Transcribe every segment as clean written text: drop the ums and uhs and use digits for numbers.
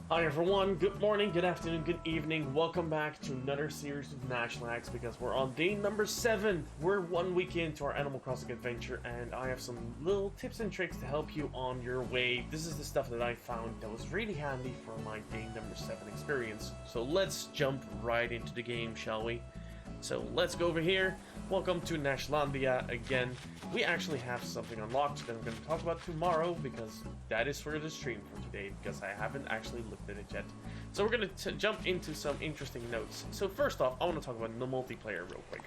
Hi everyone, good morning, good afternoon, good evening. Welcome back to another series of Nashlags because we're on day number 7. We're 1 week into our Animal Crossing adventure and I have some little tips and tricks to help you on your way. This is the stuff that I found that was really handy for my day number 7 experience. So let's jump right into the game, shall we? So let's go over here. Welcome to Nashlandia again. We actually have something unlocked that I'm going to talk about tomorrow because that is for the stream for today because I haven't actually looked at it yet. So we're going to jump into some interesting notes. So first off, I want to talk about the multiplayer real quick.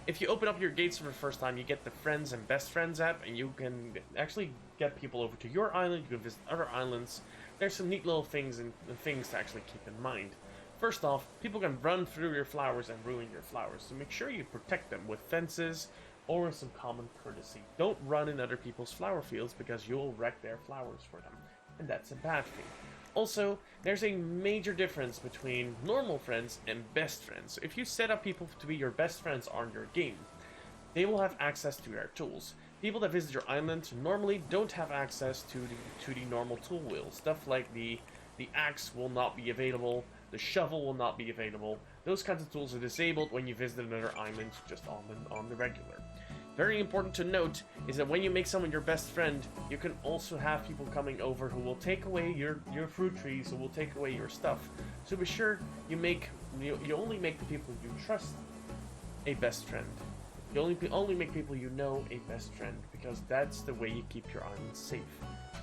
If you open up your gates for the first time, you get the Friends and Best Friends app, and you can actually get people over to your island. You can visit other islands. There's some neat little things to actually keep in mind. First off, people can run through your flowers and ruin your flowers, so make sure you protect them with fences or with some common courtesy. Don't run in other people's flower fields because you'll wreck their flowers for them, and that's a bad thing. Also, there's a major difference between normal friends and best friends. So if you set up people to be your best friends on your game, they will have access to your tools. People that visit your island normally don't have access to the normal tool wheel. Stuff like the axe will not be available. The shovel will not be available. Those kinds of tools are disabled when you visit another island just on the regular. Very important to note is that when you make someone your best friend, you can also have people coming over who will take away your fruit trees, who will take away your stuff. So be sure you only make the people you trust a best friend. You only make people you know a best friend because that's the way you keep your island safe.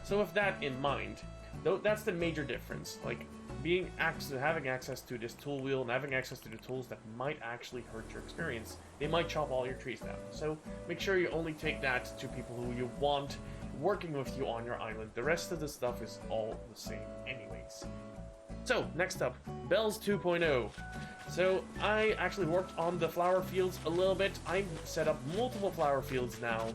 So with that in mind, though that's the major difference. Like having access to this tool wheel and having access to the tools that might actually hurt your experience. They might chop all your trees down. So make sure you only take that to people who you want working with you on your island. The rest of the stuff is all the same anyways. So next up, Bells 2.0. So I actually worked on the flower fields a little bit. I set up multiple flower fields now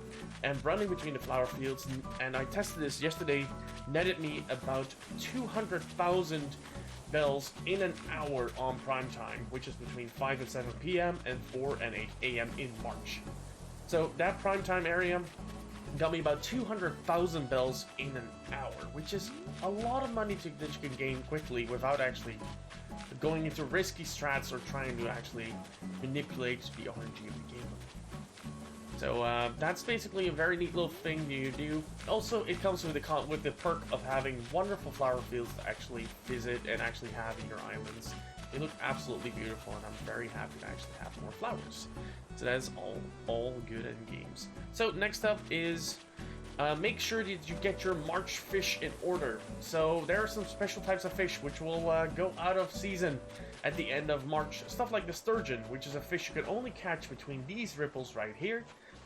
and running between the flower fields, and I tested this yesterday, netted me about 200,000 bells in an hour on prime time, which is between 5 and 7 p.m. and 4 and 8 a.m. in March. So that prime time area got me about 200,000 bells in an hour, which is a lot of money that you can gain quickly without actually going into risky strats or trying to actually manipulate the RNG of the game. So that's basically a very neat little thing you do. Also, it comes with the perk of having wonderful flower fields to actually visit and actually have in your islands. They look absolutely beautiful, and I'm very happy to actually have more flowers. So that is all good in games. So next up is make sure that you get your March fish in order. So there are some special types of fish which will go out of season at the end of March. Stuff like the sturgeon, which is a fish you can only catch between these ripples right here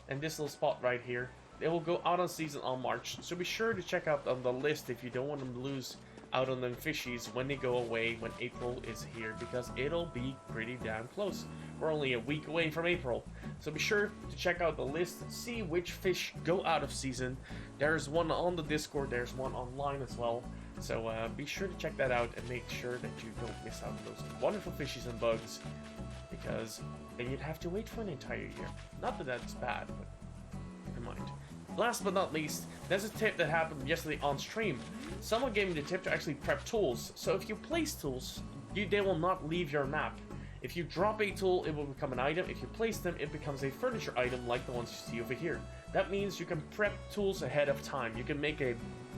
and this little spot right here. They will go out of season on March. So be sure to check out on the list if you don't want them to lose out on them fishies when they go away when April is here, because it'll be pretty damn close. We're only a week away from April. So be sure to check out the list, see which fish go out of season. There's one on the Discord, there's one online as well. So be sure to check that out and make sure that you don't miss out on those wonderful fishies and bugs, because then you'd have to wait for an entire year. Not that that's bad, but never mind. Last but not least, there's a tip that happened yesterday on stream. Someone gave me the tip to actually prep tools. So if you place tools, they will not leave your map. If you drop a tool, it will become an item. If you place them, it becomes a furniture item like the ones you see over here. That means you can prep tools ahead of time. You can make a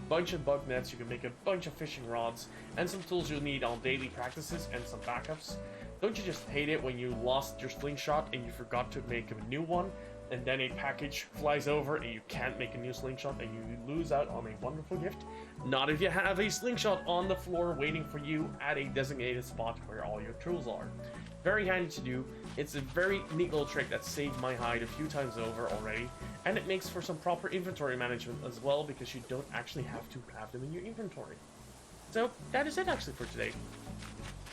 bunch of bug nets, you can make a bunch of fishing rods, and some tools you'll need on daily practices and some backups. Don't you just hate it when you lost your slingshot and you forgot to make a new one, and then a package flies over and you can't make a new slingshot and you lose out on a wonderful gift? Not if you have a slingshot on the floor waiting for you at a designated spot where all your tools are. Very handy to do. It's a very neat little trick that saved my hide a few times over already, and it makes for some proper inventory management as well because you don't actually have to have them in your inventory. So that is it actually for today.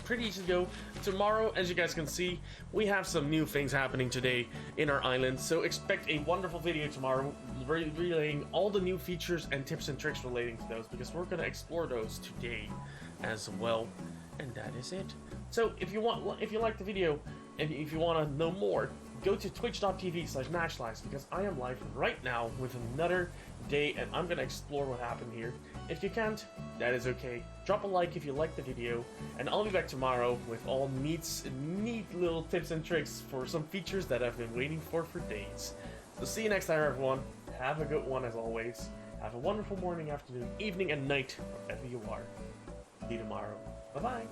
Pretty easy to go. Tomorrow, as you guys can see, we have some new things happening today in our island, so expect a wonderful video tomorrow relaying all the new features and tips and tricks relating to those, because we're going to explore those today as well. And that is it. So if you like the video and if you want to know more, go to twitch.tv/Nashlags, because I am live right now with another day and I'm going to explore what happened here. If you can't, that is okay. Drop a like if you liked the video, and I'll be back tomorrow with all neat little tips and tricks for some features that I've been waiting for days. So see you next time, everyone. Have a good one as always. Have a wonderful morning, afternoon, evening, and night, wherever you are. See you tomorrow. Bye-bye.